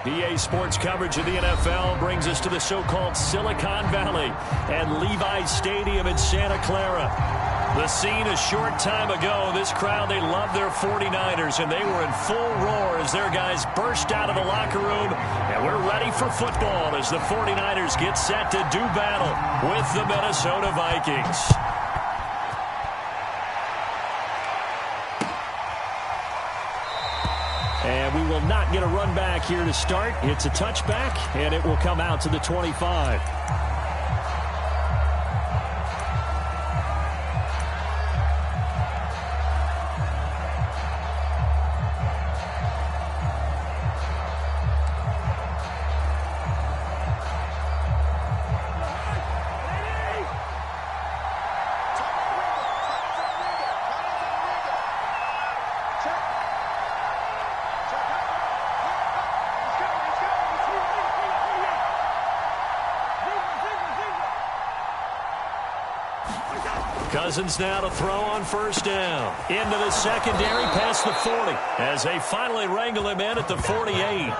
EA Sports coverage of the NFL brings us to the so-called Silicon Valley and Levi's Stadium in Santa Clara. The scene a short time ago, this crowd, they love their 49ers, and they were in full roar as their guys burst out of the locker room. And we're ready for football as the 49ers get set to do battle with the Minnesota Vikings. And we will not get a run back here to start. It's a touchback, and it will come out to the 25. Cousins now to throw on first down. Into the secondary past the 40 as they finally wrangle him in at the 48.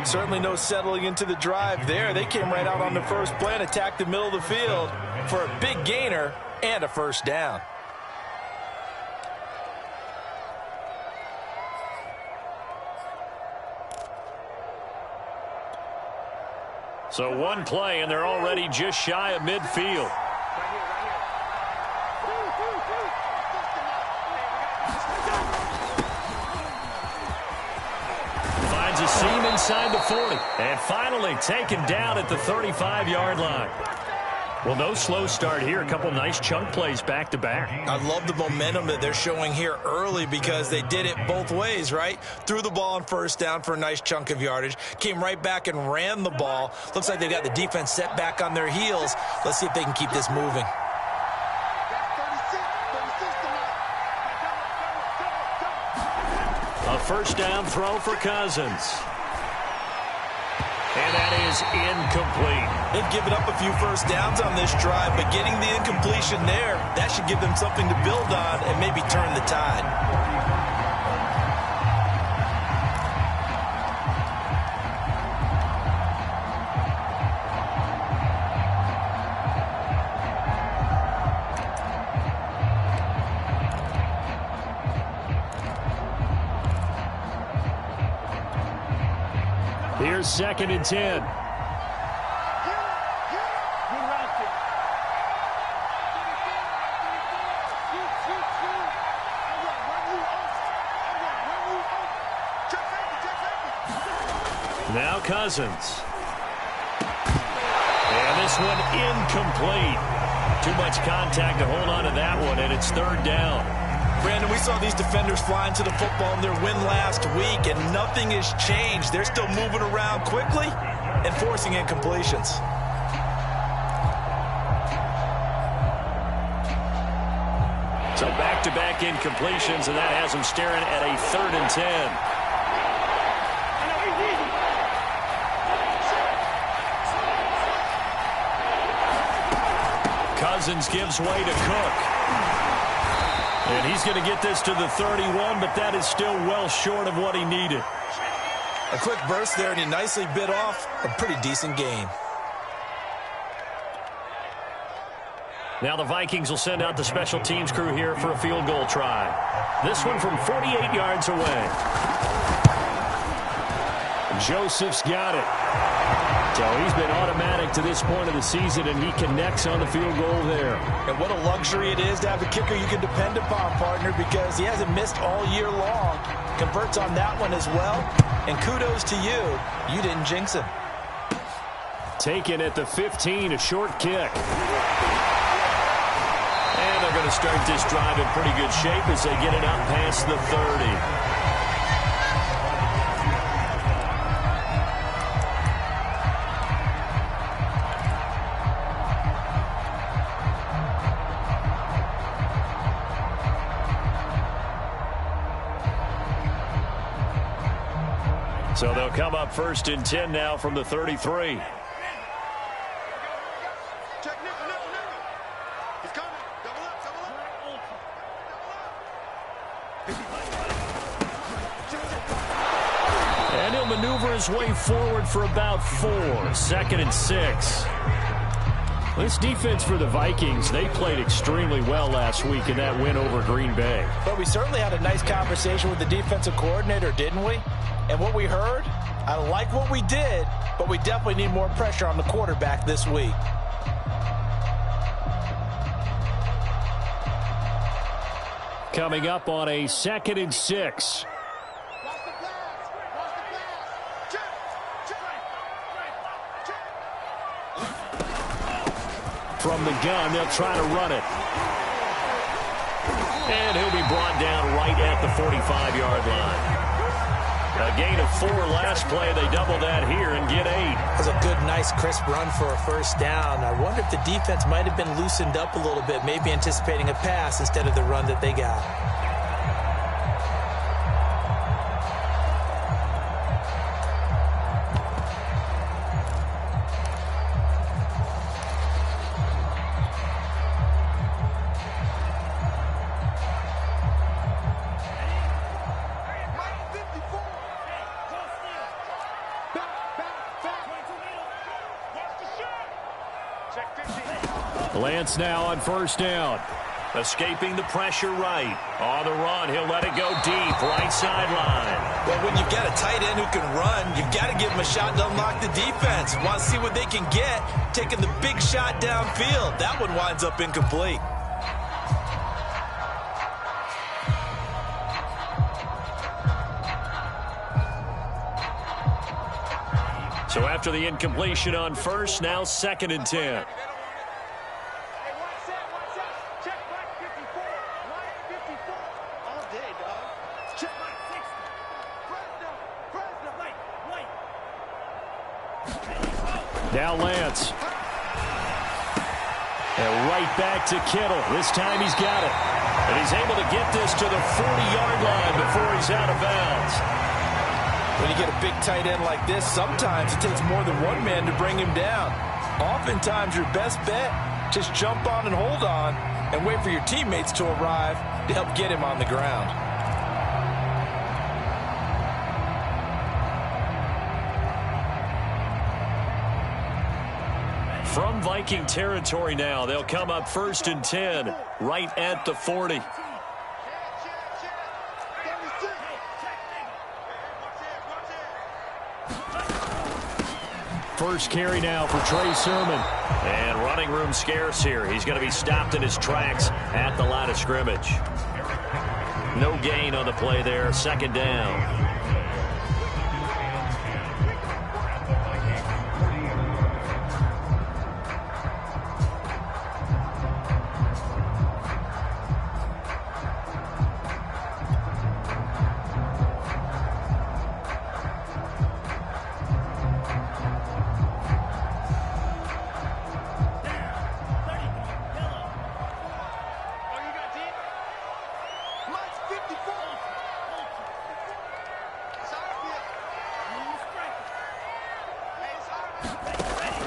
Certainly no settling into the drive there. They came right out on the first play and attacked the middle of the field for a big gainer and a first down. So one play and they're already just shy of midfield. Finds a seam inside the 40 and finally taken down at the 35-yard line. Well, no slow start here. A couple nice chunk plays back-to-back. I love the momentum that they're showing here early because they did it both ways, right? Threw the ball on first down for a nice chunk of yardage. Came right back and ran the ball. Looks like they got the defense set back on their heels. Let's see if they can keep this moving. A first down throw for Cousins. And that is incomplete. They've given up a few first downs on this drive, but getting the incompletion there, that should give them something to build on and maybe turn the tide. Here's 2nd and 10. Now Cousins. And this one incomplete. Too much contact to hold on to that one, and it's 3rd down. Brandon, we saw these defenders flying to the football in their win last week, and nothing has changed. They're still moving around quickly and forcing incompletions. So back-to-back incompletions, and that has them staring at a 3rd and 10. Cousins gives way to Cook. And he's going to get this to the 31, but that is still well short of what he needed. A quick burst there, and he nicely bit off a pretty decent gain. Now the Vikings will send out the special teams crew here for a field goal try. This one from 48 yards away. Joseph's got it. So he's been automatic to this point of the season, and he connects on the field goal there. And what a luxury it is to have a kicker you can depend upon, partner, because he hasn't missed all year long. Converts on that one as well. And kudos to you. You didn't jinx him. Taken at the 15, a short kick. And they're going to start this drive in pretty good shape as they get it up past the 30. So they'll come up 1st and 10 now from the 33. And maneuver his way forward for about 4. 2nd and 6. This defense for the Vikings, they played extremely well last week in that win over Green Bay. But we certainly had a nice conversation with the defensive coordinator, didn't we? And what we heard, I like what we did, but we definitely need more pressure on the quarterback this week. Coming up on a 2nd and 6. From the gun, they'll try to run it. And he'll be brought down right at the 45-yard line. A gain of 4 last play. They double that here and get 8. That was a good, nice, crisp run for a first down. I wonder if the defense might have been loosened up a little bit, maybe anticipating a pass instead of the run that they got. Lance now on 1st down. Escaping the pressure right. On the run, he'll let it go deep, right sideline. Well, when you've got a tight end who can run, you've got to give him a shot to unlock the defense. Want to see what they can get, taking the big shot downfield. That one winds up incomplete. So after the incompletion on 1st, now 2nd and 10. Now Lance. And right back to Kittle. This time he's got it. And he's able to get this to the 40-yard line before he's out of bounds. When you get a big tight end like this, sometimes it takes more than one man to bring him down. Oftentimes your best bet, just jump on and hold on and wait for your teammates to arrive to help get him on the ground. From Viking territory now, they'll come up 1st and 10, right at the 40. First carry now for Trey Sermon. And running room scarce here. He's going to be stopped in his tracks at the line of scrimmage. No gain on the play there. 2nd down.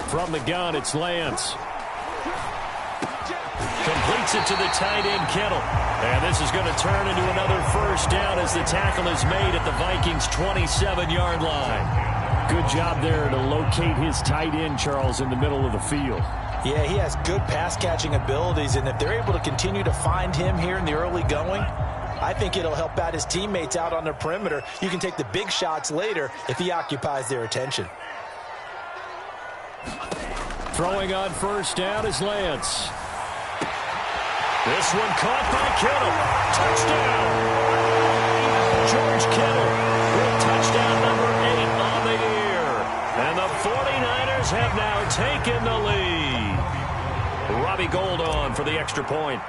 From the gun, it's Lance. Completes it to the tight end, Kittle. And this is going to turn into another 1st down as the tackle is made at the Vikings' 27-yard line. Good job there to locate his tight end, Charles, in the middle of the field. Yeah, he has good pass-catching abilities, and if they're able to continue to find him here in the early going, I think it'll help out his teammates out on the perimeter. You can take the big shots later if he occupies their attention. Throwing on 1st down is Lance. This one caught by Kittle. Touchdown. George Kittle with touchdown number 8 on the year. And the 49ers have now taken the lead. Robbie Gould on for the extra point.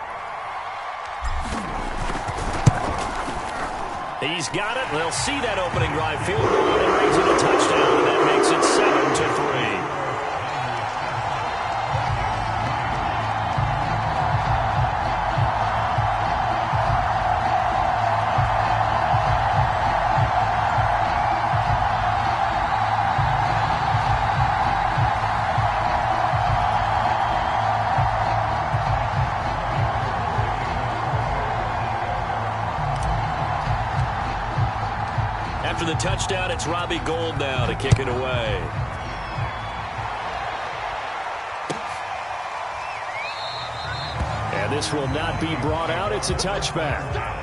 He's got it. They'll see that opening drive field goal and raise it a touchdown. And that makes it 7-3. After the touchdown, it's Robbie Gould now to kick it away. And this will not be brought out. It's a touchback.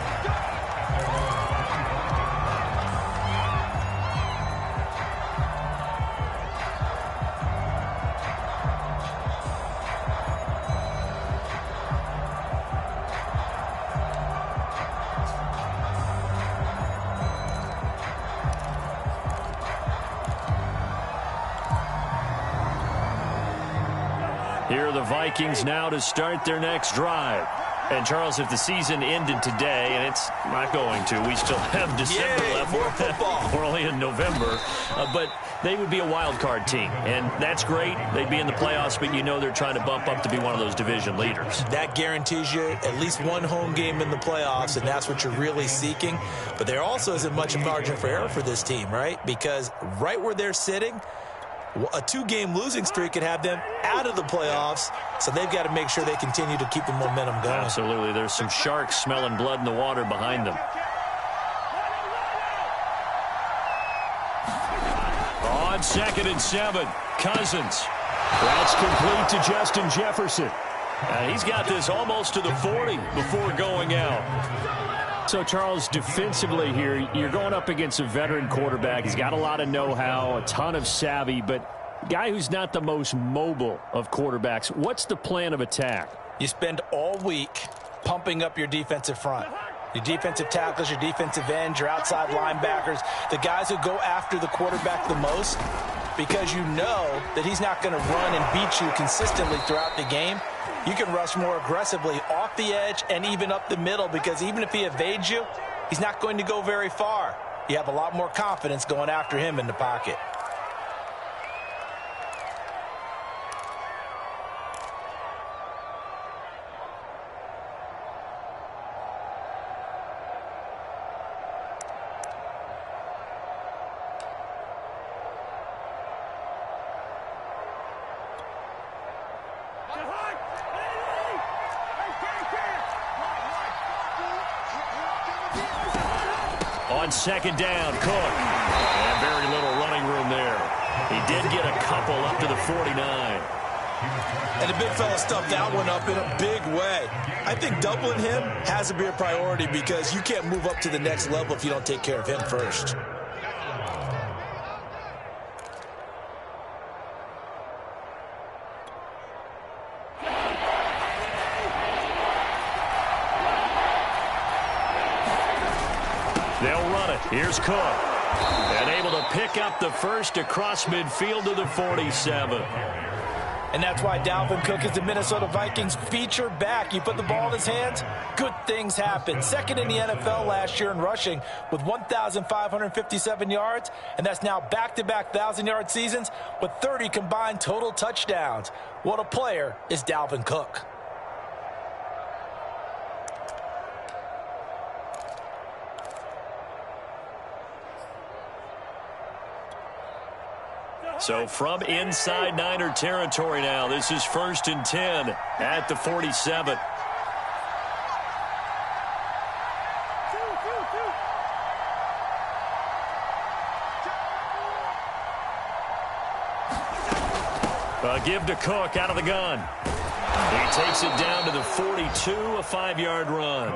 Here are the Vikings now to start their next drive. And, Charles, if the season ended today, and it's not going to, we still have December left. More football. We're only in November. But they would be a wild card team, and that's great. They'd be in the playoffs, but you know they're trying to bump up to be one of those division leaders. That guarantees you at least one home game in the playoffs, and that's what you're really seeking. But there also isn't much margin for error for this team, right? Because right where they're sitting, a 2-game losing streak could have them out of the playoffs, so they've got to make sure they continue to keep the momentum going. Absolutely. There's some sharks smelling blood in the water behind them. On 2nd and 7, Cousins. That's complete to Justin Jefferson. He's got this almost to the 40 before going out. So, Charles, defensively here, you're going up against a veteran quarterback. He's got a lot of know-how, a ton of savvy, but a guy who's not the most mobile of quarterbacks. What's the plan of attack? You spend all week pumping up your defensive front. Your defensive tackles, your defensive ends, your outside linebackers, the guys who go after the quarterback the most, because you know that he's not going to run and beat you consistently throughout the game. You can rush more aggressively off the edge and even up the middle, because even if he evades you, he's not going to go very far. You have a lot more confidence going after him in the pocket. On 2nd down, Cook. And very little running room there. He did get a couple up to the 49. And the big fella stuffed that one up in a big way. I think doubling him has to be a priority, because you can't move up to the next level if you don't take care of him first. They'll run it. Here's Cook. And able to pick up the first across midfield to the 47. And that's why Dalvin Cook is the Minnesota Vikings feature back. You put the ball in his hands, good things happen. Second in the NFL last year in rushing with 1,557 yards, and that's now back-to-back 1,000-yard seasons with 30 combined total touchdowns. What a player is Dalvin Cook. So from inside Niner territory now, this is 1st and 10 at the 47. Give to Cook out of the gun. He takes it down to the 42, a 5-yard run.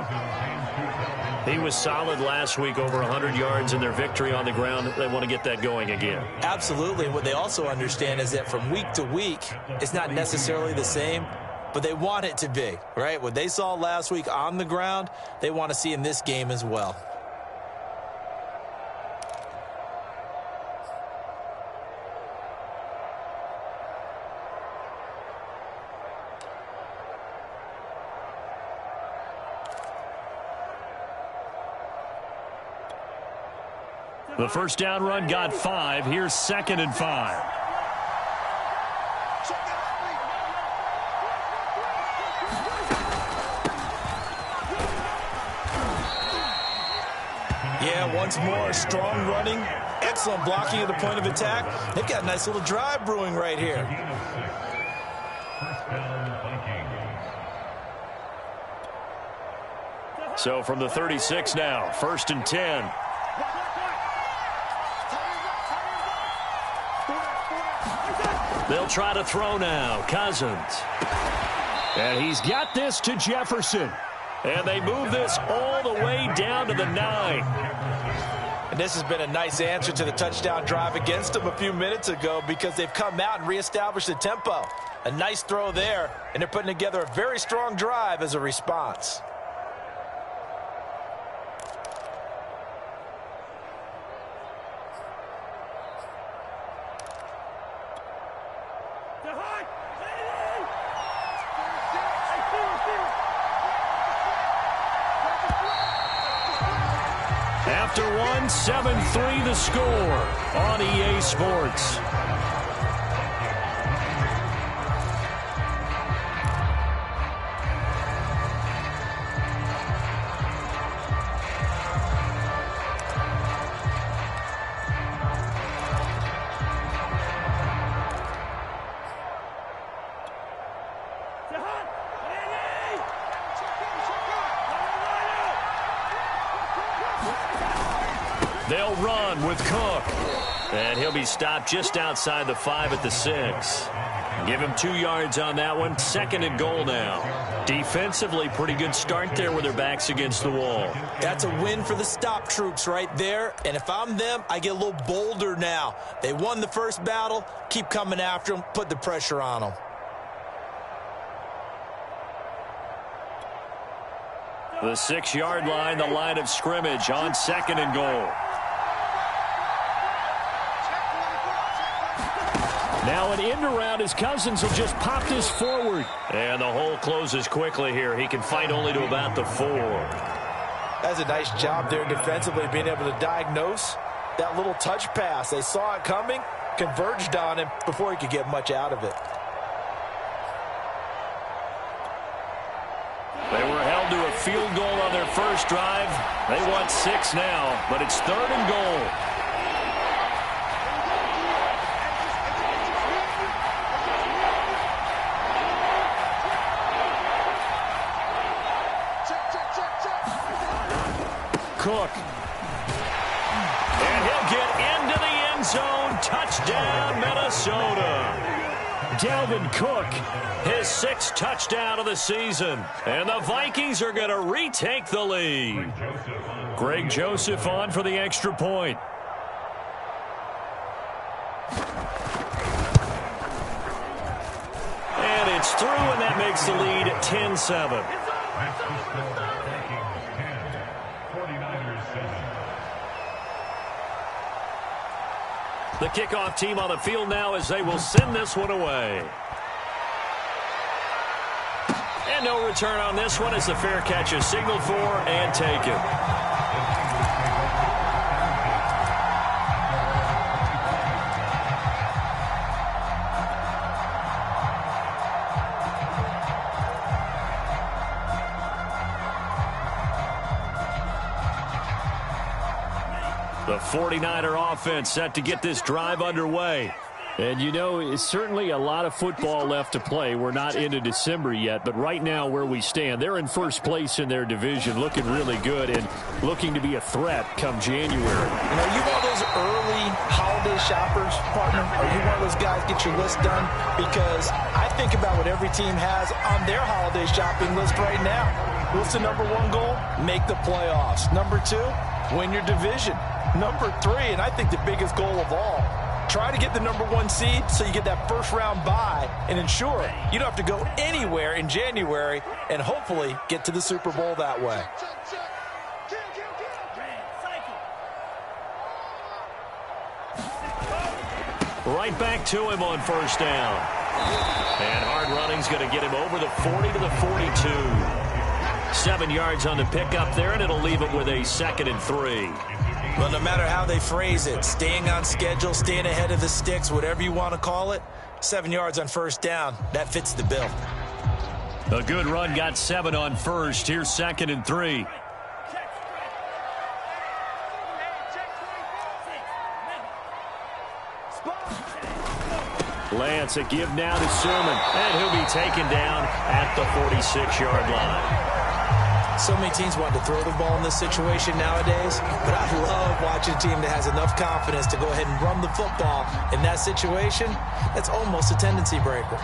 He was solid last week, over 100 yards in their victory on the ground. They want to get that going again. Absolutely. What they also understand is that from week to week, it's not necessarily the same, but they want it to be, right? What they saw last week on the ground, they want to see in this game as well. The first down run got 5. Here's 2nd and 5. Yeah, once more, strong running, excellent blocking at the point of attack. They've got a nice little drive brewing right here. So from the 36 now, 1st and 10. They'll try to throw now. Cousins. And he's got this to Jefferson. And they move this all the way down to the 9. And this has been a nice answer to the touchdown drive against them a few minutes ago because they've come out and reestablished the tempo. A nice throw there, and they're putting together a very strong drive as a response. After one, 7-3 the score on EA Sports. They'll run with Cook. And he'll be stopped just outside the 5 at the 6. Give him 2 yards on that one. 2nd and goal now. Defensively, pretty good start there with their backs against the wall. That's a win for the stop troops right there. And if I'm them, I get a little bolder now. They won the first battle. Keep coming after them. Put the pressure on them. The 6-yard line, the line of scrimmage on 2nd and goal. Now an end around as Cousins will just pop this forward. And the hole closes quickly here. He can fight only to about the 4. That's a nice job there defensively, being able to diagnose that little touch pass. They saw it coming, converged on him before he could get much out of it. They were held to a field goal on their first drive. They want 6 now, but it's 3rd and goal. Cook. And he'll get into the end zone. Touchdown, Minnesota. Dalvin Cook, his 6th touchdown of the season. And the Vikings are going to retake the lead. Greg Joseph on for the extra point. And it's through, and that makes the lead 10-7. The kickoff team on the field now as they will send this one away. And no return on this one as the fair catch is signaled for and taken. The 49er offense set to get this drive underway. And, you know, it's certainly a lot of football left to play. We're not into December yet, but right now where we stand, they're in first place in their division, looking really good and looking to be a threat come January. You know, you one of those early holiday shoppers, partner? Are you one of those guys get your list done? Because I think about what every team has on their holiday shopping list right now. What's the number 1 goal? Make the playoffs. Number 2, win your division. Number 3, and I think the biggest goal of all, try to get the number 1 seed so you get that first-round bye and ensure you don't have to go anywhere in January and hopefully get to the Super Bowl that way. Right back to him on first down. And hard running's going to get him over the 40 to the 42. 7 yards on the pickup there, and it'll leave it with a 2nd and 3. Well, no matter how they phrase it, staying on schedule, staying ahead of the sticks, whatever you want to call it, 7 yards on first down, that fits the bill. A good run got 7 on first. Here's 2nd and 3. Lance, a give now to Sermon, and he'll be taken down at the 46-yard line. So many teams want to throw the ball in this situation nowadays, but I love tough watching a team that has enough confidence to go ahead and run the football. In that situation, that's almost a tendency breaker.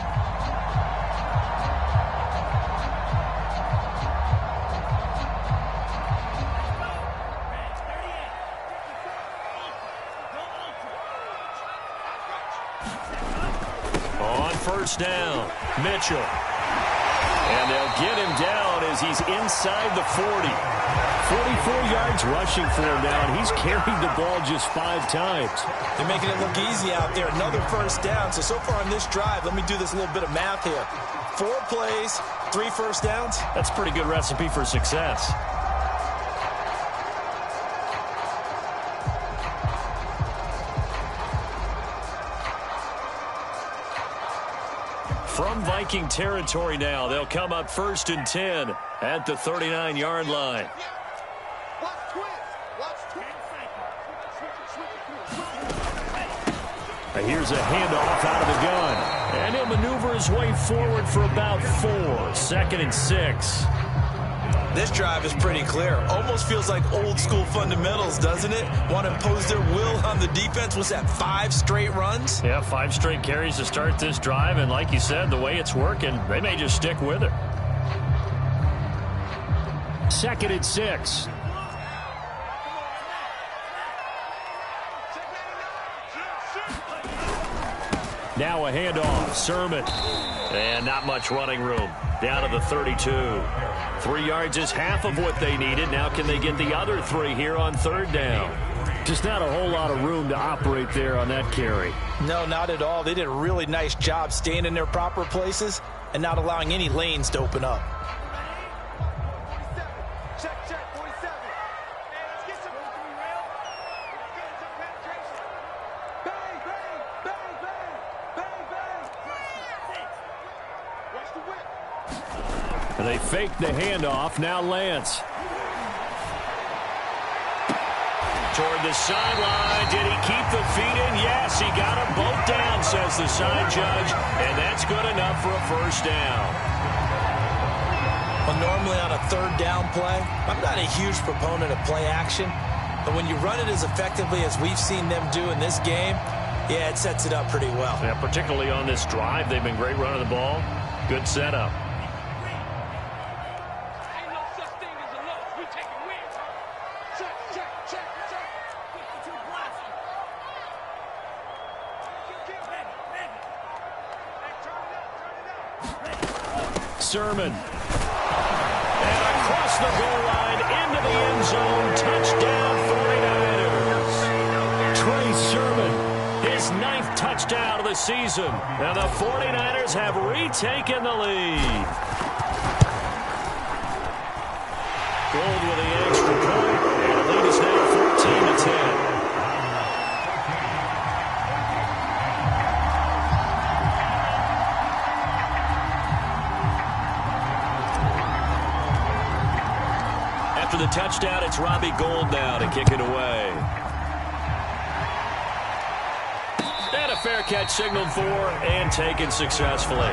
On first down, Mitchell. And they'll get him down as he's inside the 40. 44 yards rushing for him now, and he's carried the ball just 5 times. They're making it look easy out there. Another first down. So far on this drive, let me do this little bit of math here. 4 plays, 3 first downs. That's a pretty good recipe for success. From Viking territory now, they'll come up 1st and 10 at the 39-yard line. Here's a handoff out of the gun. And he'll maneuver his way forward for about 4. 2nd and 6. This drive is pretty clear. Almost feels like old school fundamentals, doesn't it? Want to impose their will on the defense. Was that 5 straight runs? Yeah, 5 straight carries to start this drive. And like you said, the way it's working, they may just stick with it. 2nd and 6. Now a handoff. Sermon. And not much running room. Down to the 32. 3 yards is half of what they needed. Now can they get the other 3 here on 3rd down? Just not a whole lot of room to operate there on that carry. No, not at all. They did a really nice job staying in their proper places and not allowing any lanes to open up. They fake the handoff. Now Lance. Toward the sideline. Did he keep the feet in? Yes, he got them both down, says the side judge. And that's good enough for a 1st down. Well, normally on a 3rd down play, I'm not a huge proponent of play action. But when you run it as effectively as we've seen them do in this game, yeah, it sets it up pretty well. Yeah, particularly on this drive. They've been great running the ball. Good setup. Sermon. And across the goal line into the end zone. Touchdown 49ers. Trey Sermon, his 9th touchdown of the season. And the 49ers have retaken the lead. Gold with the extra point. And the lead is now 14-10. For the touchdown, it's Robbie Gould now to kick it away. And a fair catch signaled for and taken successfully.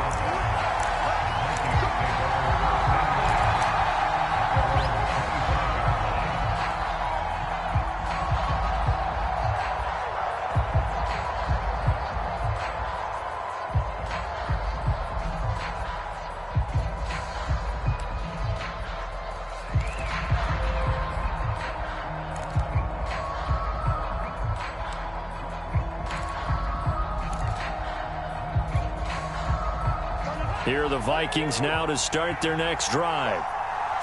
Here are the Vikings now to start their next drive.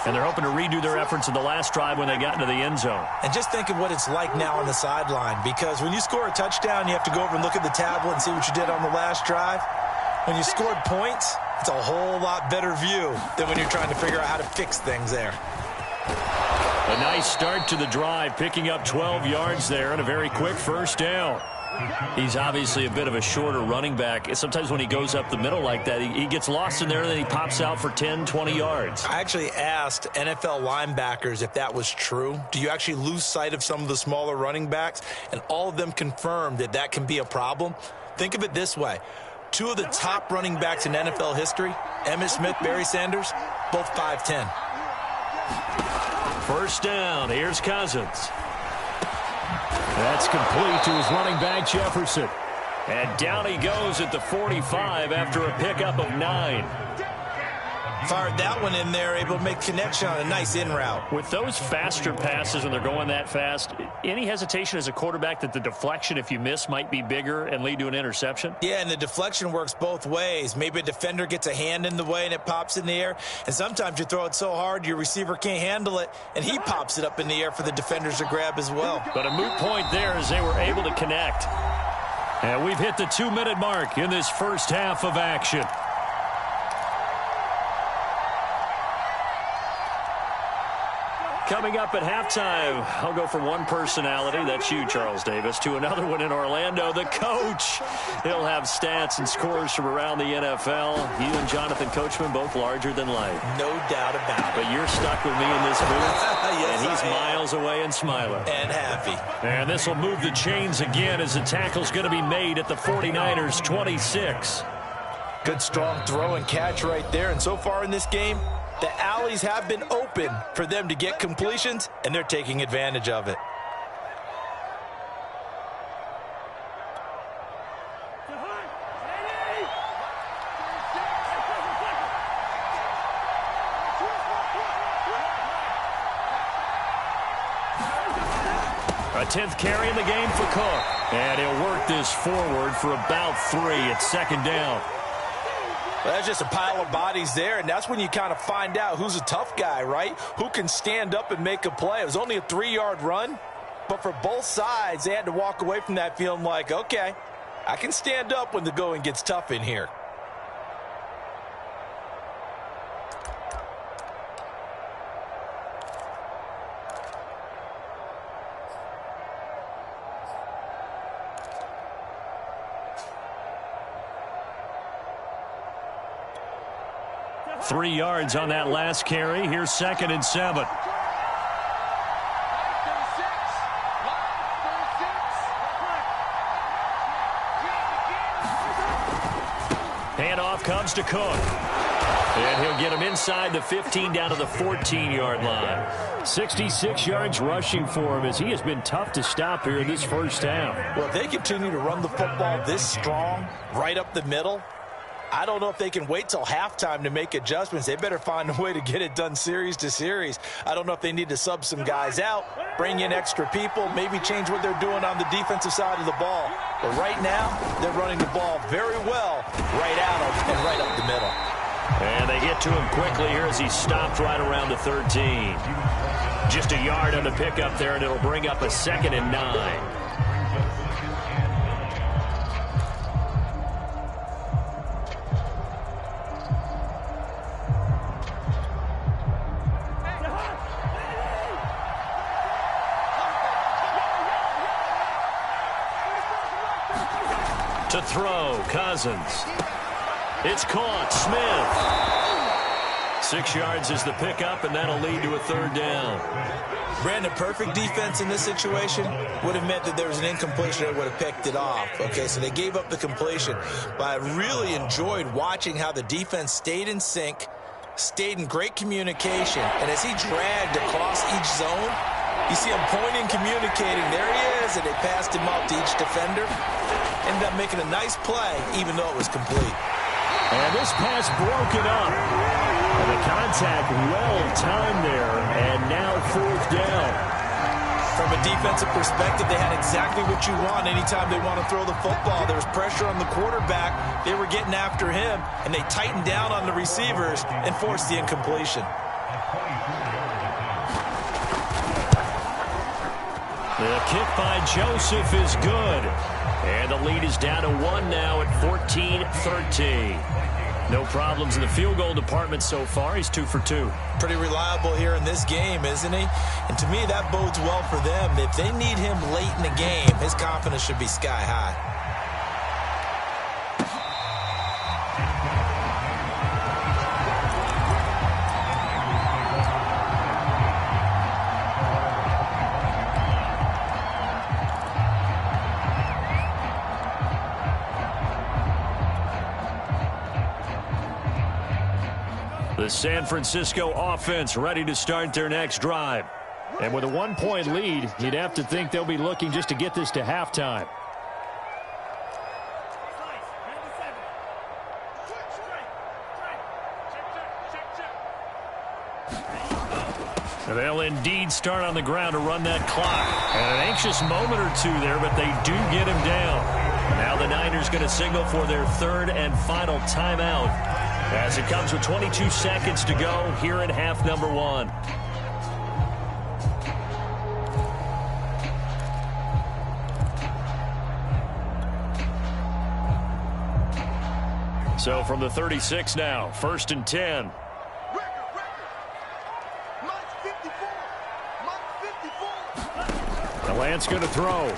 And they're hoping to redo their efforts in the last drive when they got into the end zone. And just think of what it's like now on the sideline, because when you score a touchdown, you have to go over and look at the tablet and see what you did on the last drive. When you scored points, it's a whole lot better view than when you're trying to figure out how to fix things there. A nice start to the drive, picking up 12 yards there and a very quick 1st down. He's obviously a bit of a shorter running back. Sometimes when he goes up the middle like that, he gets lost in there and then he pops out for 10, 20 yards. I actually asked NFL linebackers if that was true. Do you actually lose sight of some of the smaller running backs? And all of them confirmed that that can be a problem. Think of it this way. 2 of the top running backs in NFL history, Emmitt Smith, Barry Sanders, both 5'10". 1st down. Here's Cousins. That's complete to his running back, Jefferson. And down he goes at the 45 after a pickup of 9. Fired that one in there, able to make connection on a nice in route. With those faster passes when they're going that fast, any hesitation as a quarterback that the deflection, if you miss, might be bigger and lead to an interception? Yeah, and the deflection works both ways. Maybe a defender gets a hand in the way and it pops in the air. And sometimes you throw it so hard your receiver can't handle it, and he pops it up in the air for the defenders to grab as well. But a moot point there as they were able to connect. And we've hit the 2-minute mark in this first half of action. Coming up at halftime, I'll go from one personality, that's you, Charles Davis, to another one in Orlando, the coach. He'll have stats and scores from around the NFL. You and Jonathan Coachman, both larger than life. No doubt about it. But you're stuck with me in this booth, yes, and he's miles away and smiling. And happy. And this will move the chains again as the tackle's going to be made at the 49ers' 26. Good, strong throw and catch right there. And so far in this game, the alleys have been open for them to get completions, and they're taking advantage of it. A 10th carry in the game for Cook. And he'll work this forward for about 3 at second down. Well, that's just a pile of bodies there, and that's when you kind of find out who's a tough guy, right? Who can stand up and make a play. It was only a 3-yard run, but for both sides, they had to walk away from that feeling like, okay, I can stand up when the going gets tough in here. Three yards on that last carry. Here's 2nd and 7. Handoff comes to Cook. And he'll get him inside the 15 down to the 14-yard line. 66 yards rushing for him as he has been tough to stop here in this first half. Well, if they continue to run the football this strong, right up the middle, I don't know if they can wait till halftime to make adjustments. They better find a way to get it done series to series. I don't know if they need to sub some guys out, bring in extra people, maybe change what they're doing on the defensive side of the ball. But right now, they're running the ball very well right out of and right up the middle. And they get to him quickly here as he stopped right around the 13. Just a yard on the pickup there, and it'll bring up a 2nd and 9. To throw, Cousins. It's caught, Smith. 6 yards is the pickup, and that'll lead to a 3rd down. Brandon, perfect defense in this situation would have meant that there was an incompletion that would have picked it off. Okay, so they gave up the completion. But I really enjoyed watching how the defense stayed in sync, stayed in great communication, and as he dragged across each zone, you see him pointing, communicating. There he is, and they passed him up to each defender. Ended up making a nice play, even though it was complete. And this pass broken up. And the contact well-timed there, and now 4th down. From a defensive perspective, they had exactly what you want anytime they want to throw the football. There was pressure on the quarterback. They were getting after him, and they tightened down on the receivers and forced the incompletion. The kick by Joseph is good. And the lead is down to 1 now at 14-13. No problems in the field goal department so far. He's 2 for 2. Pretty reliable here in this game, isn't he? And to me, that bodes well for them. If they need him late in the game, his confidence should be sky high. The San Francisco offense ready to start their next drive. And with a 1-point lead, you'd have to think they'll be looking just to get this to halftime. They'll indeed start on the ground to run that clock. And an anxious moment or two there, but they do get him down. Now the Niners going to signal for their third and final timeout as it comes with 22 seconds to go here in half number 1. So from the 36 now, 1st and 10. Lance going to throw.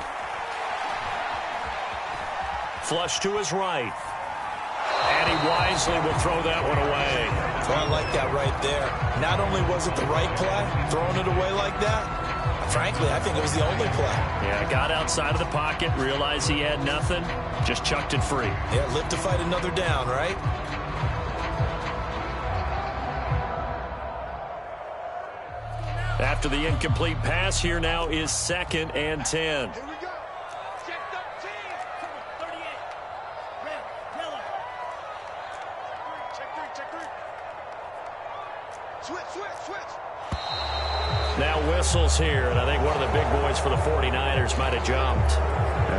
Flush to his right. And he wisely will throw that one away. Well, I like that right there. Not only was it the right play, throwing it away like that, frankly, I think it was the only play. Yeah, got outside of the pocket, realized he had nothing, just chucked it free. Yeah, live to fight another down, right? After the incomplete pass, here now is 2nd and 10. Here we go. Check 13. 38. Red, yellow. Check 3. Switch. Now whistles here, and I think one of the big boys for the 49ers might have jumped.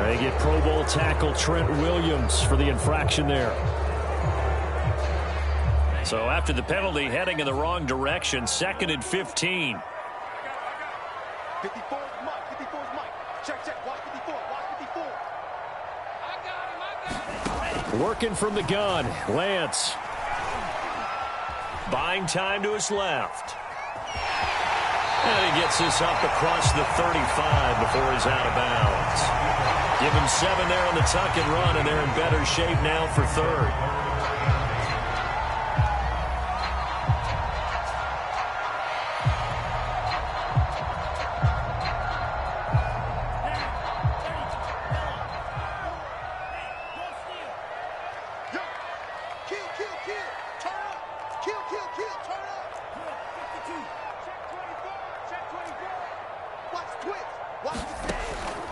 They get Pro Bowl tackle Trent Williams for the infraction there. So after the penalty, heading in the wrong direction, 2nd and 15. 54 is Mike. Check. Watch 54. I got him. Working from the gun, Lance. Buying time to his left. And he gets this up across the 35 before he's out of bounds. Give him 7 there on the tuck and run, and they're in better shape now for 3rd.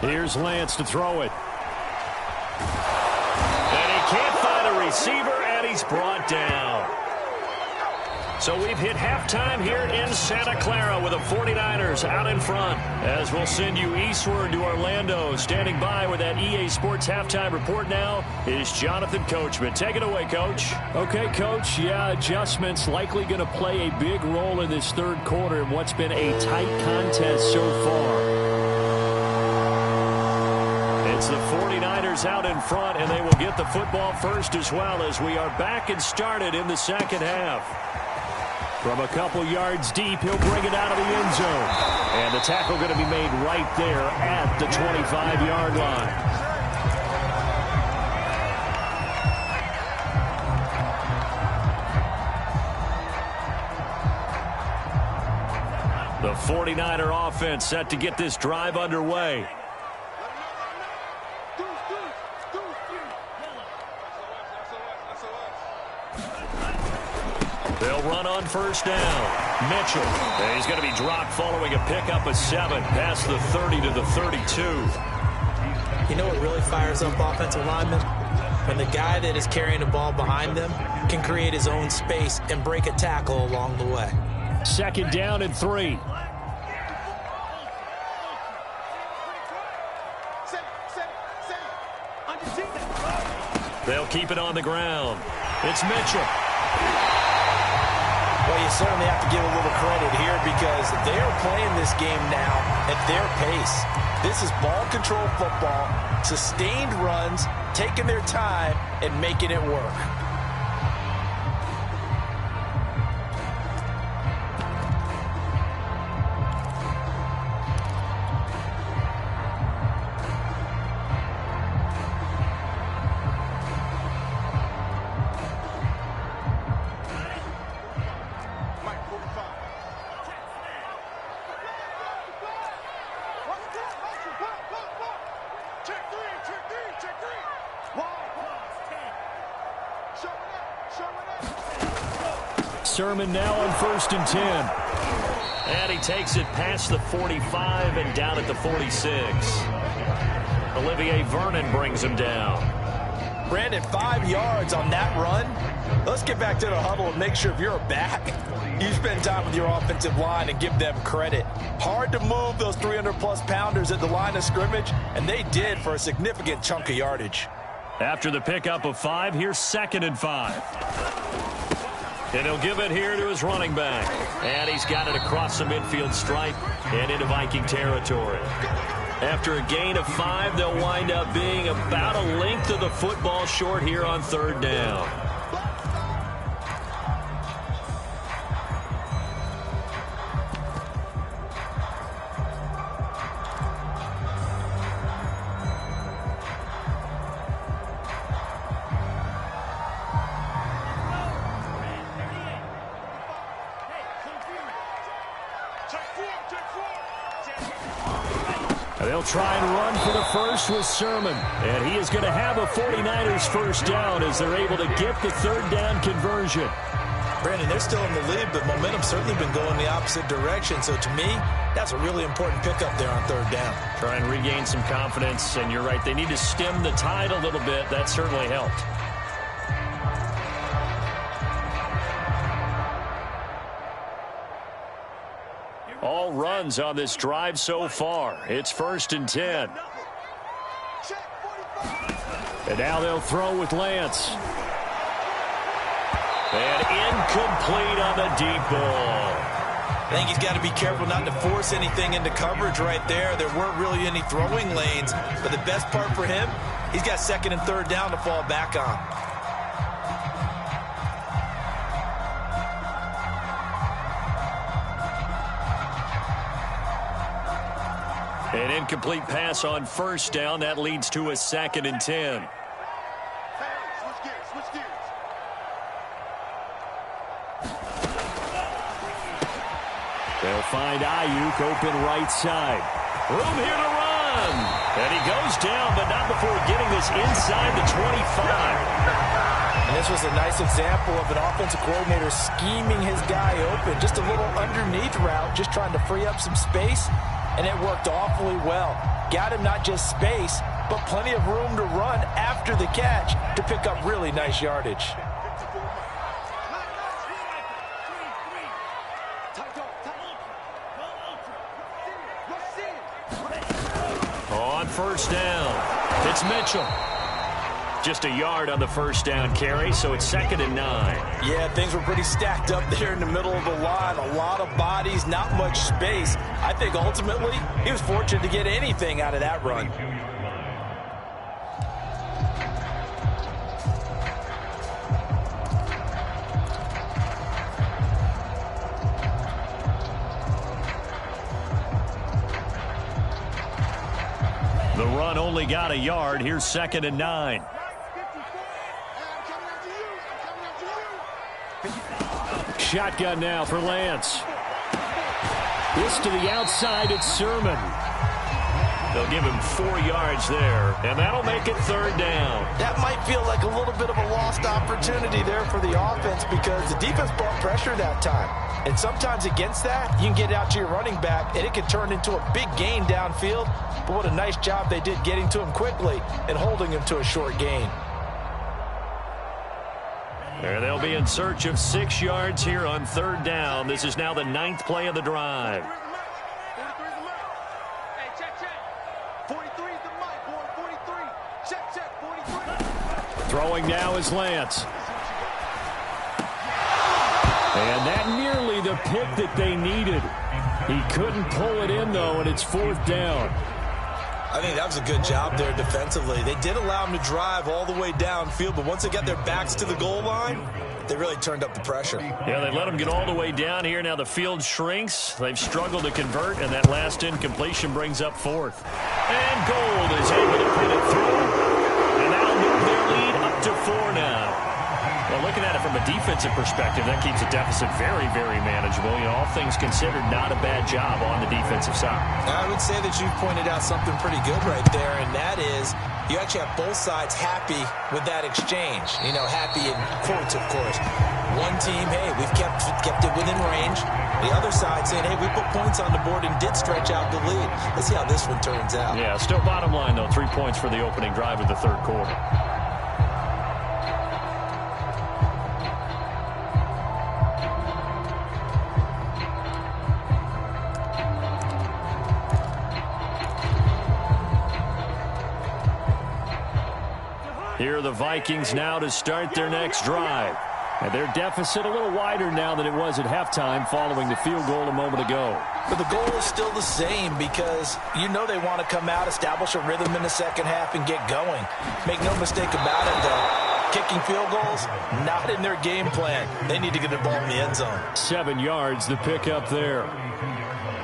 Here's Lance to throw it. And he can't find a receiver, and he's brought down. So we've hit halftime here in Santa Clara with the 49ers out in front. As we'll send you eastward to Orlando. Standing by with that EA Sports halftime report now is Jonathan Coachman. Take it away, Coach. Okay, Coach. Yeah, adjustments likely going to play a big role in this 3rd quarter in what's been a tight contest so far. It's the 49ers out in front, and they will get the football first as well as we are back and started in the 2nd half. From a couple yards deep, he'll bring it out of the end zone. And the tackle going to be made right there at the 25-yard line. The 49er offense set to get this drive underway. They'll run on 1st down. Mitchell. And he's going to be dropped following a pickup of 7 past the 30 to the 32. You know what really fires up offensive linemen? When the guy that is carrying the ball behind them can create his own space and break a tackle along the way. 2nd down and 3. They'll keep it on the ground. It's Mitchell. Well, you certainly have to give a little credit here because they are playing this game now at their pace. This is ball control football, sustained runs, taking their time and making it work. Sermon now on 1st and 10. And he takes it past the 45 and down at the 46. Olivier Vernon brings him down. Brandon, 5 yards on that run. Let's get back to the huddle and make sure if you're a back, you spend time with your offensive line and give them credit. Hard to move those 300-plus pounders at the line of scrimmage, and they did for a significant chunk of yardage. After the pickup of 5, here's 2nd and 5. And he'll give it here to his running back. And he's got it across the midfield stripe and into Viking territory. After a gain of 5, they'll wind up being about a length of the football short here on 3rd down. They'll try and run for the first with Sermon. And he is going to have a 49ers first down as they're able to get the 3rd down conversion. Brandon, they're still in the lead, but momentum's certainly been going the opposite direction. So to me, that's a really important pickup there on 3rd down. Try and regain some confidence, and you're right, they need to stem the tide a little bit. That certainly helped. All runs on this drive so far. It's 1st and 10. And now they'll throw with Lance. And incomplete on the deep ball. I think he's got to be careful not to force anything into coverage right there. There weren't really any throwing lanes. But the best part for him, he's got 2nd and 3rd down to fall back on. An incomplete pass on 1st down. That leads to a 2nd and 10. They'll find Ayuk open right side. Room here to run. And he goes down, but not before getting this inside the 25. And this was a nice example of an offensive coordinator scheming his guy open. Just a little underneath route, just trying to free up some space. And it worked awfully well. Got him not just space, but plenty of room to run after the catch to pick up really nice yardage. On 1st down, it's Mitchell. Just a yard on the 1st down carry, so it's 2nd and 9. Yeah, things were pretty stacked up there in the middle of the line. A lot of bodies, not much space. I think ultimately he was fortunate to get anything out of that run. The run only got a yard. Here's 2nd and 9. Shotgun now for Lance. This to the outside, it's Sermon. They'll give him 4 yards there, and that'll make it 3rd down. That might feel like a little bit of a lost opportunity there for the offense because the defense brought pressure that time. And sometimes against that, you can get out to your running back, and it can turn into a big gain downfield. But what a nice job they did getting to him quickly and holding him to a short gain. There they'll be in search of 6 yards here on 3rd down. This is now the 9th play of the drive. Throwing now is Lance. And that nearly the pick that they needed. He couldn't pull it in, though, and it's 4th down. I think that was a good job there defensively. They did allow him to drive all the way downfield, but once they got their backs to the goal line, they really turned up the pressure. Yeah, they let him get all the way down here. Now the field shrinks. They've struggled to convert, and that last incompletion brings up 4th. And Gold is able to put it through. And that'll move their lead up to 4 now. Well, looking at it from a defense defensive perspective, that keeps the deficit very, very manageable. You know, all things considered, not a bad job on the defensive side. I would say that you've pointed out something pretty good right there, and that is you actually have both sides happy with that exchange. You know, happy in quotes, of course. One team, hey, we've kept it within range. The other side saying, hey, we put points on the board and did stretch out the lead. Let's see how this one turns out. Yeah, still bottom line, though, 3 points for the opening drive of the third quarter. Here are the Vikings now to start their next drive. And their deficit a little wider now than it was at halftime following the field goal a moment ago. But the goal is still the same because you know they want to come out, establish a rhythm in the second half, and get going. Make no mistake about it, though. Kicking field goals, not in their game plan. They need to get the ball in the end zone. 7 yards, the pickup there.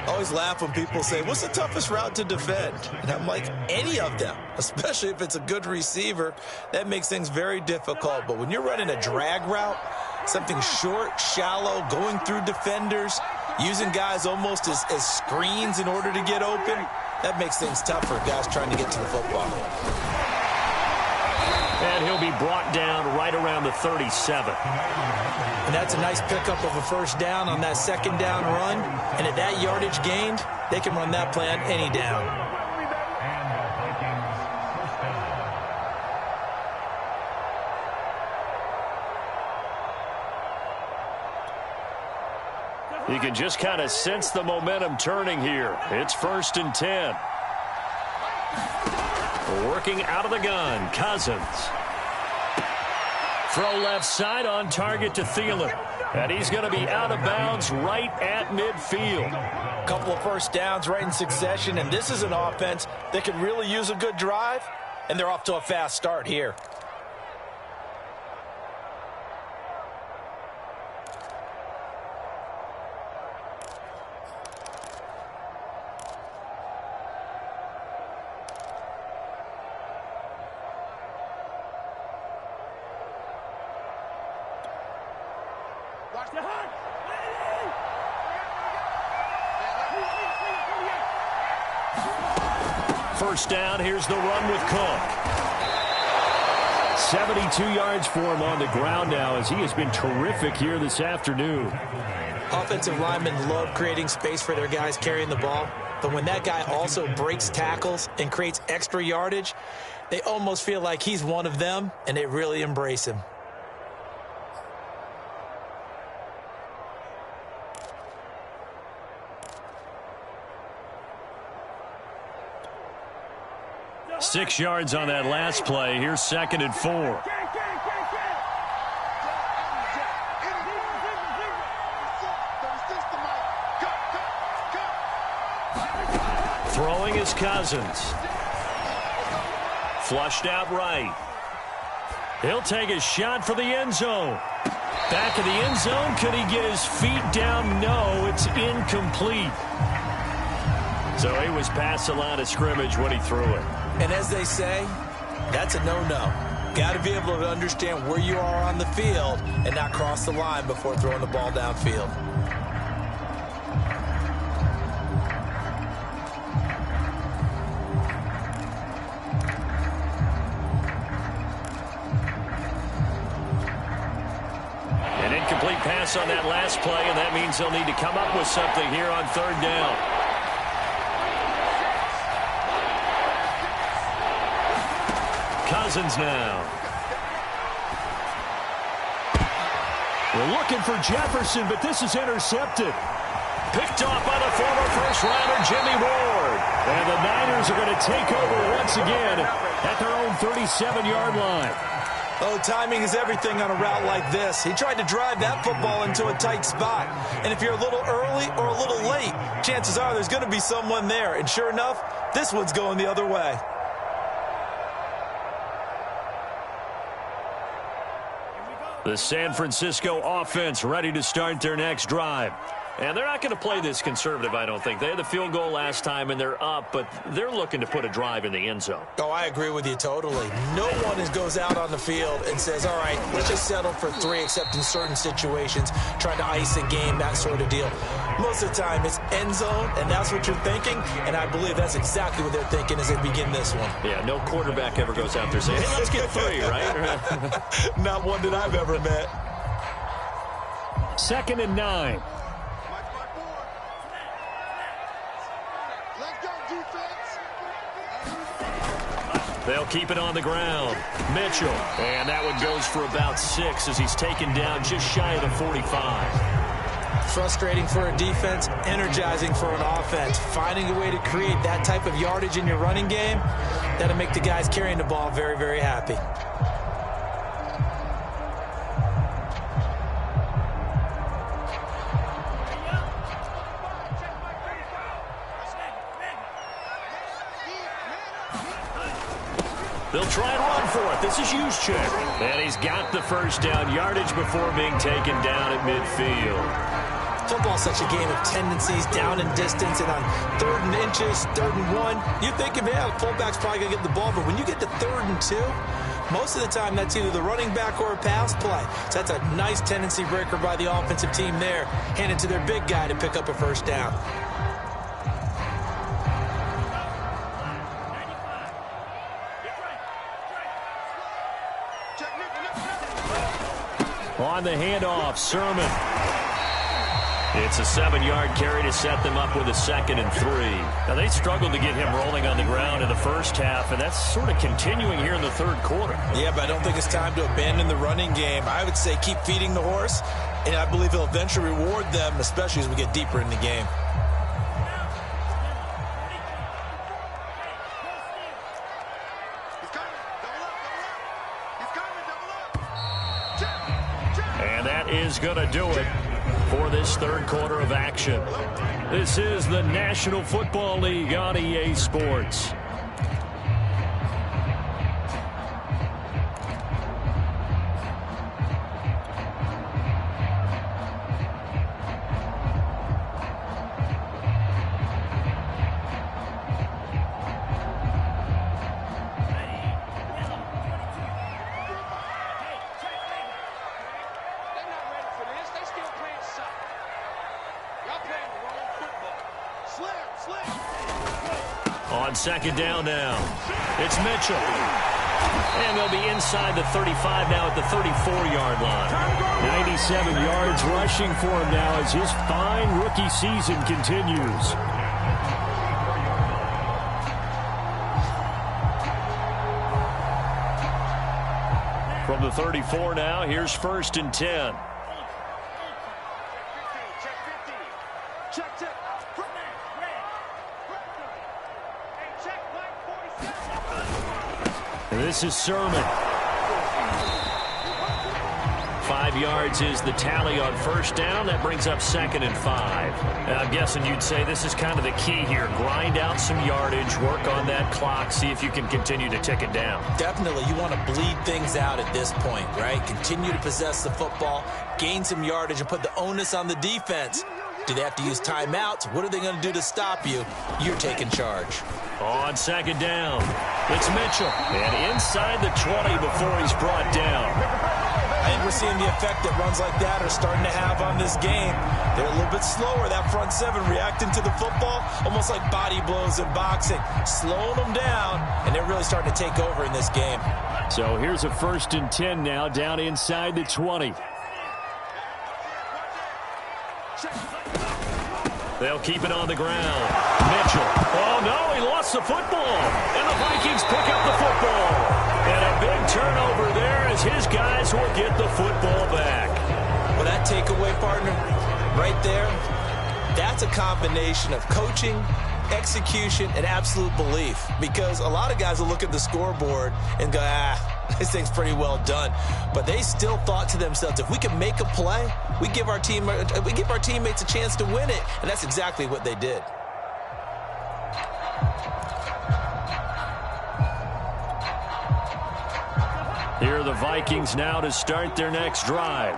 I always laugh when people say, what's the toughest route to defend? And I'm like, any of them, especially if it's a good receiver. That makes things very difficult. But when you're running a drag route, something short, shallow, going through defenders, using guys almost as screens in order to get open, that makes things tough for guys trying to get to the football. And he'll be brought down right around the 37. And that's a nice pickup of a first down on that second down run. And at that yardage gained, they can run that play on any down. You can just kind of sense the momentum turning here. It's 1st and 10. Working out of the gun, Cousins. Throw left side on target to Thielen. And he's going to be out of bounds right at midfield. A couple of first downs right in succession, and this is an offense that could really use a good drive, and they're off to a fast start here. First down, here's the run with Cook. 72 yards for him on the ground now as he has been terrific here this afternoon. Offensive linemen love creating space for their guys carrying the ball, but when that guy also breaks tackles and creates extra yardage, they almost feel like he's one of them, and they really embrace him. Six yards on that last play. Here's 2nd and 4. Throwing is Cousins. Flushed out right. He'll take a shot for the end zone. Back of the end zone. Could he get his feet down? No, it's incomplete. So he was past the line of scrimmage when he threw it. And as they say, that's a no-no. Got to be able to understand where you are on the field and not cross the line before throwing the ball downfield. An incomplete pass on that last play, and that means they'll need to come up with something here on 3rd down. Cousins now. We're looking for Jefferson, but this is intercepted. Picked off by the former first-rounder Jimmy Ward. And the Niners are going to take over once again at their own 37-yard line. Oh, timing is everything on a route like this. He tried to drive that football into a tight spot. And if you're a little early or a little late, chances are there's going to be someone there. And sure enough, this one's going the other way. The San Francisco offense ready to start their next drive. And they're not going to play this conservative, I don't think. They had the field goal last time, and they're up, but they're looking to put a drive in the end zone. Oh, I agree with you totally. No one goes out on the field and says, all right, let's just settle for 3, except in certain situations, trying to ice a game, that sort of deal. Most of the time, it's end zone, and that's what you're thinking, and I believe that's exactly what they're thinking as they begin this one. Yeah, no quarterback ever goes out there saying, hey, let's get 3, right? Not one that I've ever met. 2nd and 9. They'll keep it on the ground. Mitchell. And that one goes for about 6 as he's taken down just shy of the 45. Frustrating for a defense, energizing for an offense. Finding a way to create that type of yardage in your running game, that'll make the guys carrying the ball very, very happy. They'll try and run for it. This is Juszczyk. And he's got the first down yardage before being taken down at midfield. Football's such a game of tendencies, down and distance, and on 3rd and inches, 3rd and 1, you're thinking, man, the fullback's probably going to get the ball. But when you get to 3rd and 2, most of the time that's either the running back or a pass play. So that's a nice tendency breaker by the offensive team there, handed to their big guy to pick up a first down. On the handoff, Sermon. It's a 7-yard carry to set them up with a 2nd and 3. Now, they struggled to get him rolling on the ground in the first half, and that's sort of continuing here in the 3rd quarter. Yeah, but I don't think it's time to abandon the running game. I would say keep feeding the horse, and I believe he'll eventually reward them, especially as we get deeper in the game. Is going to do it for this 3rd quarter of action. This is the National Football League on EA Sports. On 2nd down now, it's Mitchell. And they'll be inside the 35 now at the 34-yard line. 97 yards rushing for him now as his fine rookie season continues. From the 34 now, here's 1st and 10. This is Sermon. 5 yards is the tally on 1st down. That brings up 2nd and 5. And I'm guessing you'd say this is kind of the key here. Grind out some yardage, work on that clock, see if you can continue to tick it down. Definitely. You want to bleed things out at this point, right? Continue to possess the football, gain some yardage, and put the onus on the defense. Do they have to use timeouts? What are they going to do to stop you? You're taking charge. On 2nd down, it's Mitchell. And inside the 20 before he's brought down. I think we're seeing the effect that runs like that are starting to have on this game. They're a little bit slower, that front 7, reacting to the football, almost like body blows in boxing, slowing them down, and they're really starting to take over in this game. So here's a 1st and 10 now, down inside the 20. They'll keep it on the ground. Mitchell. Oh, no, he lost the football. And the Vikings pick up the football. And a big turnover there as his guys will get the football back. Well, that takeaway, partner, right there, that's a combination of coaching, execution, and absolute belief. Because a lot of guys will look at the scoreboard and go, this thing's pretty well done. But they still thought to themselves, if we can make a play, we give our teammates a chance to win it. And that's exactly what they did. Here are the Vikings now to start their next drive.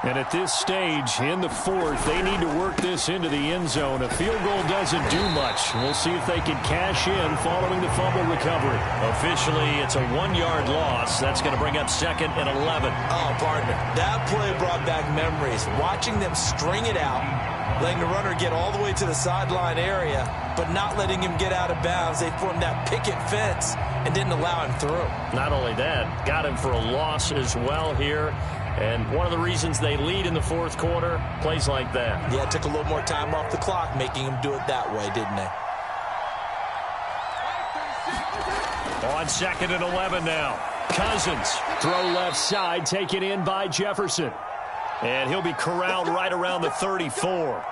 And at this stage, in the fourth, they need to work this into the end zone. A field goal doesn't do much. We'll see if they can cash in following the fumble recovery. Officially, it's a 1-yard loss. That's going to bring up 2nd and 11. Oh, partner, that play brought back memories. Watching them string it out, letting the runner get all the way to the sideline area, but not letting him get out of bounds. They formed that picket fence and didn't allow him through. Not only that, got him for a loss as well here. And one of the reasons they lead in the fourth quarter, plays like that. Yeah, it took a little more time off the clock, making him do it that way, didn't they? On 2nd and 11 now. Cousins. Throw left side, taken in by Jefferson. And he'll be corralled right around the 34.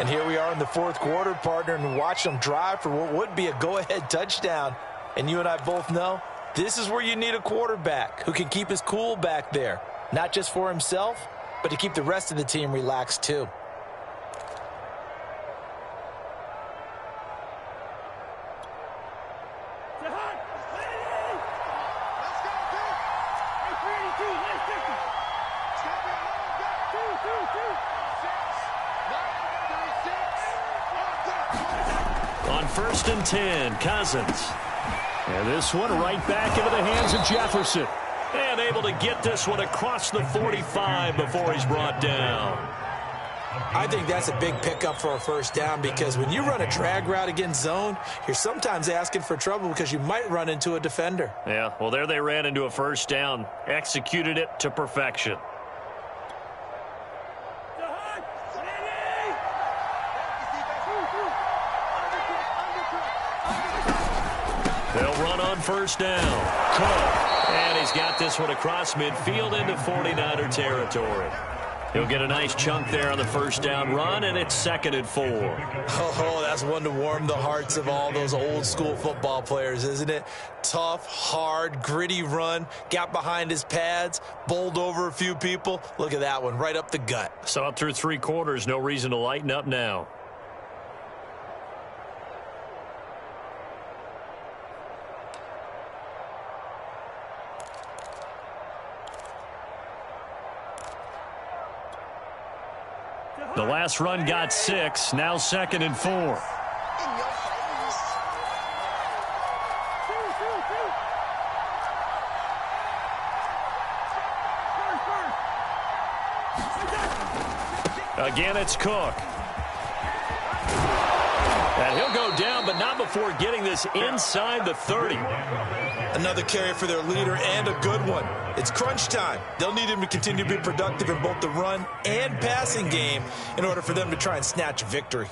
And here we are in the fourth quarter, partner, and watch them drive for what would be a go-ahead touchdown. And you and I both know this is where you need a quarterback who can keep his cool back there. Not just for himself, but to keep the rest of the team relaxed too. On 1st and 10, Cousins. And this one right back into the hands of Jefferson. And able to get this one across the 45 before he's brought down. I think that's a big pickup for a first down because when you run a drag route against zone, you're sometimes asking for trouble because you might run into a defender. Yeah, well, there they ran into a first down. Executed it to perfection. They'll run on first down. Cook. And he's got this one across midfield into 49er territory. He'll get a nice chunk there on the first down run, and it's 2nd and 4. Oh, that's one to warm the hearts of all those old school football players, isn't it? Tough, hard, gritty run, got behind his pads, bowled over a few people. Look at that one, right up the gut. So up through 3 quarters, no reason to lighten up now. The last run got 6, now 2nd and 4. Again, it's Cook. And he'll go down, but not before getting this inside the 30. Another carry for their leader and a good one. It's crunch time. They'll need him to continue to be productive in both the run and passing game in order for them to try and snatch a victory.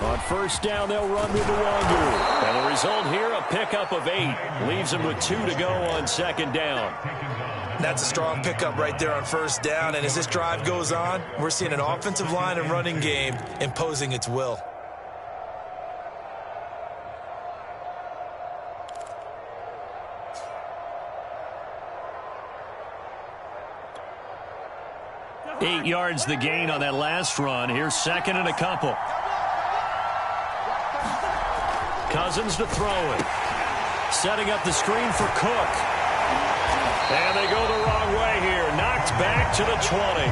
On first down, they'll run with the Wandu. And the result here, a pickup of 8. Leaves them with 2 to go on 2nd down. That's a strong pickup right there on first down. And as this drive goes on, we're seeing an offensive line and running game imposing its will. Eight yards the gain on that last run. Here's 2nd and a couple. Cousins to throw it. Setting up the screen for Cook. And they go the wrong way here. Knocked back to the 20.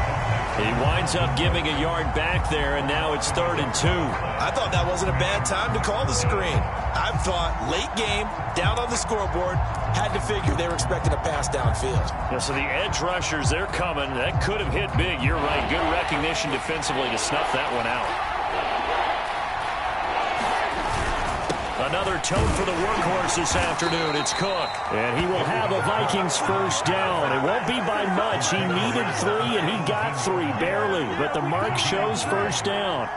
He winds up giving a yard back there, and now it's 3rd and 2. I thought that wasn't a bad time to call the screen. I thought late game, down on the scoreboard, had to figure they were expecting a pass downfield. Yeah, so the edge rushers, they're coming. That could have hit big. You're right. Good recognition defensively to snuff that one out. Another tone for the workhorse this afternoon. It's Cook. And he will have a Vikings first down. It won't be by much. He needed 3, and he got 3, barely. But the mark shows first down.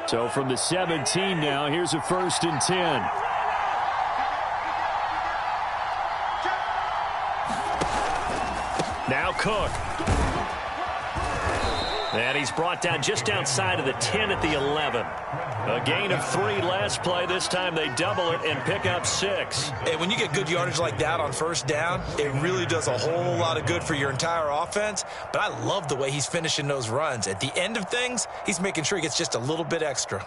So from the 17 now, here's a 1st and 10. Now Cook. And he's brought down just outside of the 10 at the 11. A gain of 3 last play. This time they double it and pick up 6. Hey, when you get good yardage like that on 1st down, it really does a whole lot of good for your entire offense. But I love the way he's finishing those runs. At the end of things, he's making sure he gets just a little bit extra.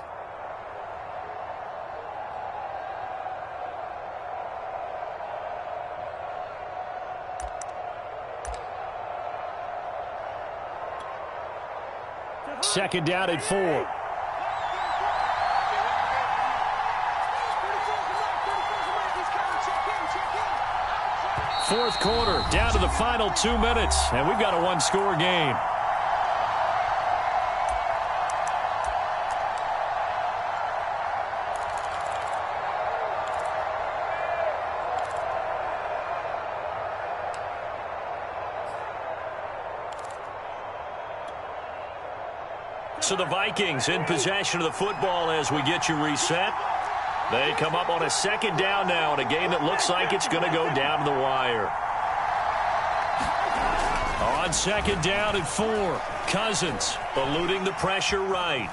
Second down at 4. Fourth quarter, down to the final 2 minutes, and we've got a one-score game. So the Vikings in possession of the football as we get you reset. They come up on a 2nd down now in a game that looks like it's going to go down to the wire. On 2nd down at 4, Cousins eluding the pressure right.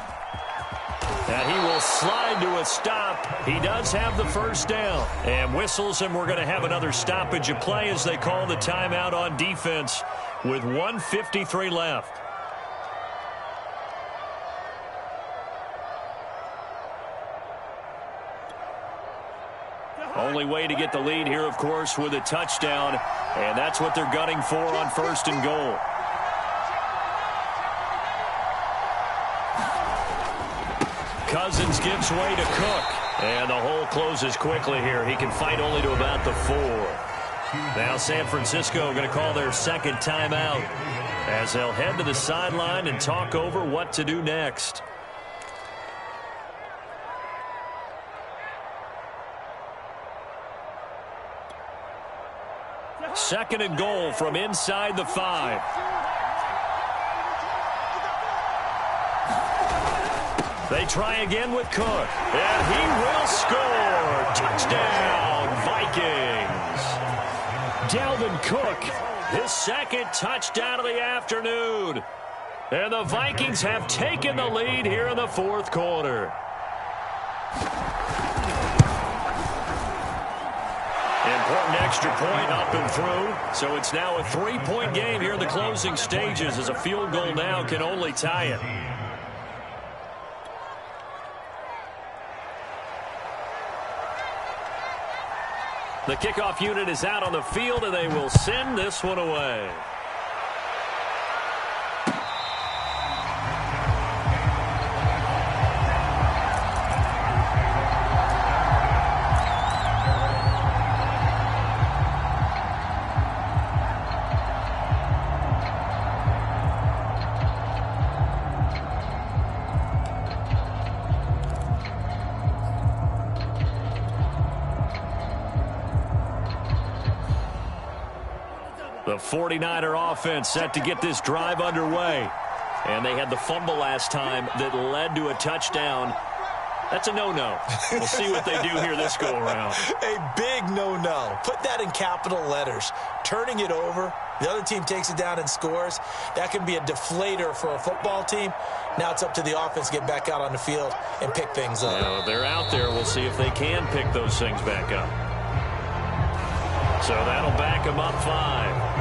And he will slide to a stop. He does have the 1st down. And whistles, and we're going to have another stoppage of play as they call the timeout on defense with 1:53 left. Only way to get the lead here, of course, with a touchdown. And that's what they're gunning for on 1st and goal. Cousins gives way to Cook. And the hole closes quickly here. He can fight only to about the 4. Now San Francisco going to call their 2nd timeout as they'll head to the sideline and talk over what to do next. Second and goal from inside the 5. They try again with Cook. And he will score. Touchdown, Vikings. Dalvin Cook, his 2nd touchdown of the afternoon. And the Vikings have taken the lead here in the 4th quarter. Important extra point up and through. So it's now a 3-point game here in the closing stages as a field goal now can only tie it. The kickoff unit is out on the field, and they will send this one away. The 49er offense set to get this drive underway. And they had the fumble last time that led to a touchdown. That's a no-no. We'll see what they do here this go-around. A big no-no. Put that in capital letters. Turning it over, the other team takes it down and scores. That can be a deflator for a football team. Now it's up to the offense to get back out on the field and pick things up. Now, they're out there. We'll see if they can pick those things back up. So that'll back them up 5.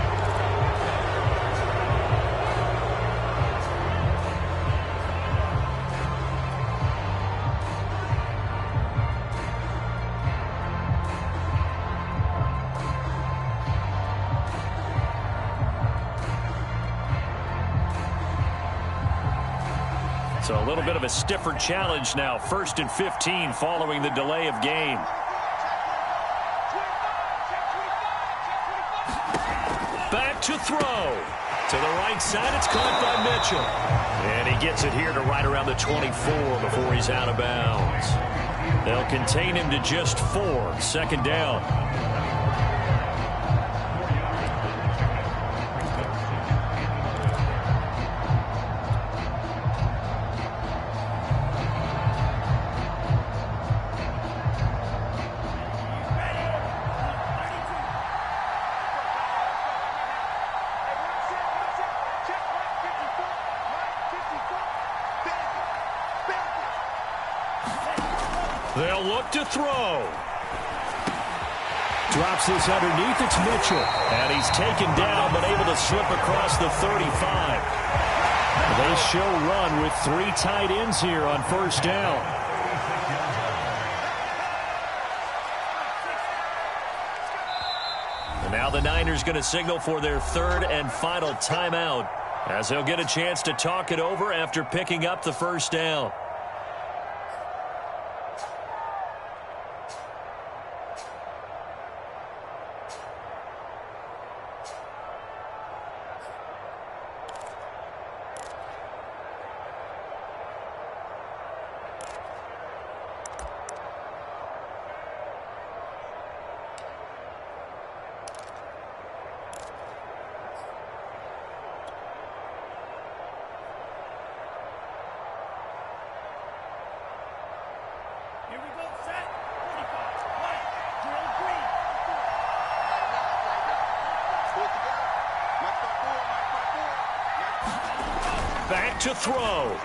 So a little bit of a stiffer challenge now. 1st and 15 following the delay of game. Back to throw. To the right side, it's caught by Mitchell. And he gets it here to right around the 24 before he's out of bounds. They'll contain him to just 4. 2nd down. They'll look to throw. Drops this underneath. It's Mitchell. And he's taken down, but able to slip across the 35. They show run with 3 tight ends here on first down. And now the Niners going to signal for their 3rd and final timeout, as they'll get a chance to talk it over after picking up the first down. Back to throw.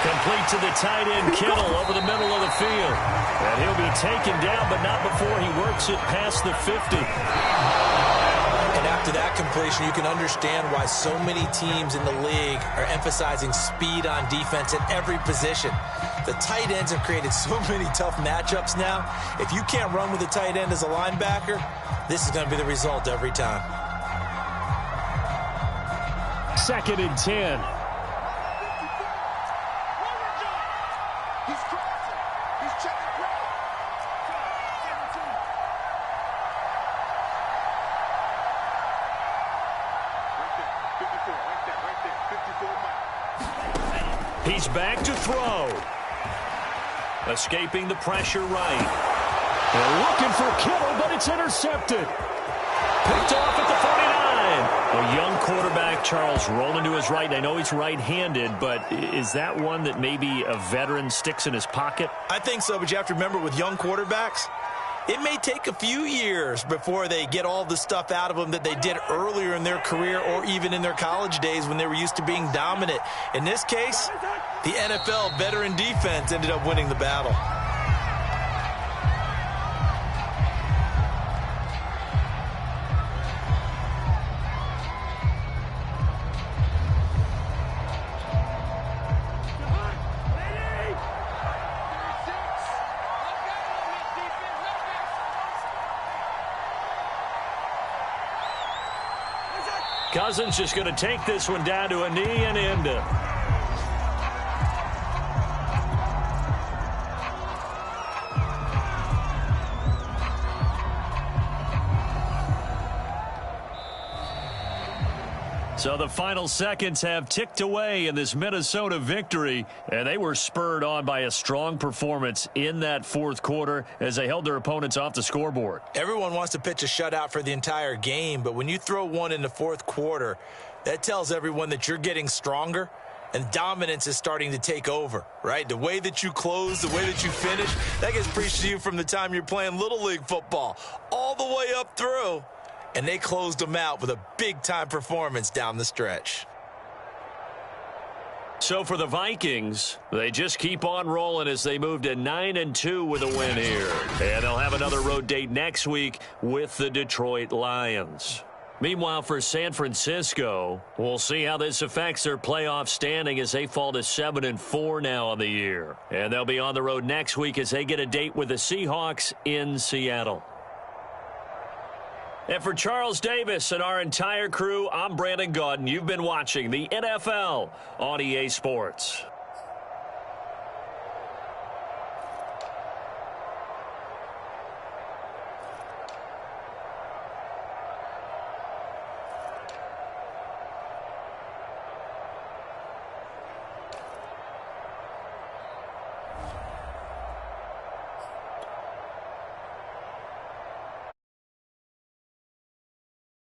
Complete to the tight end, Kittle, over the middle of the field. And he'll be taken down, but not before he works it past the 50. And after that completion, you can understand why so many teams in the league are emphasizing speed on defense at every position. The tight ends have created so many tough matchups now. If you can't run with a tight end as a linebacker, this is going to be the result every time. 2nd and 10. He's back to throw. Escaping the pressure right. They're looking for Kittle, but it's intercepted. Picked off at the 49. A young quarterback, Charles, rolling to his right. I know he's right-handed, but is that one that maybe a veteran sticks in his pocket? I think so, but you have to remember with young quarterbacks, it may take a few years before they get all the stuff out of them that they did earlier in their career or even in their college days when they were used to being dominant. In this case, the NFL veteran defense ended up winning the battle. Cousins just going to take this one down to a knee and end it. So the final seconds have ticked away in this Minnesota victory, and they were spurred on by a strong performance in that 4th quarter as they held their opponents off the scoreboard. Everyone wants to pitch a shutout for the entire game, but when you throw one in the 4th quarter, that tells everyone that you're getting stronger and dominance is starting to take over, right? The way that you close, the way that you finish, that gets preached to you from the time you're playing Little League football all the way up through. And they closed them out with a big-time performance down the stretch. So for the Vikings, they just keep on rolling as they move to 9-2 with a win here. And they'll have another road date next week with the Detroit Lions. Meanwhile, for San Francisco, we'll see how this affects their playoff standing as they fall to 7-4 now on the year. And they'll be on the road next week as they get a date with the Seahawks in Seattle. And for Charles Davis and our entire crew, I'm Brandon Gaudin. You've been watching the NFL on EA Sports.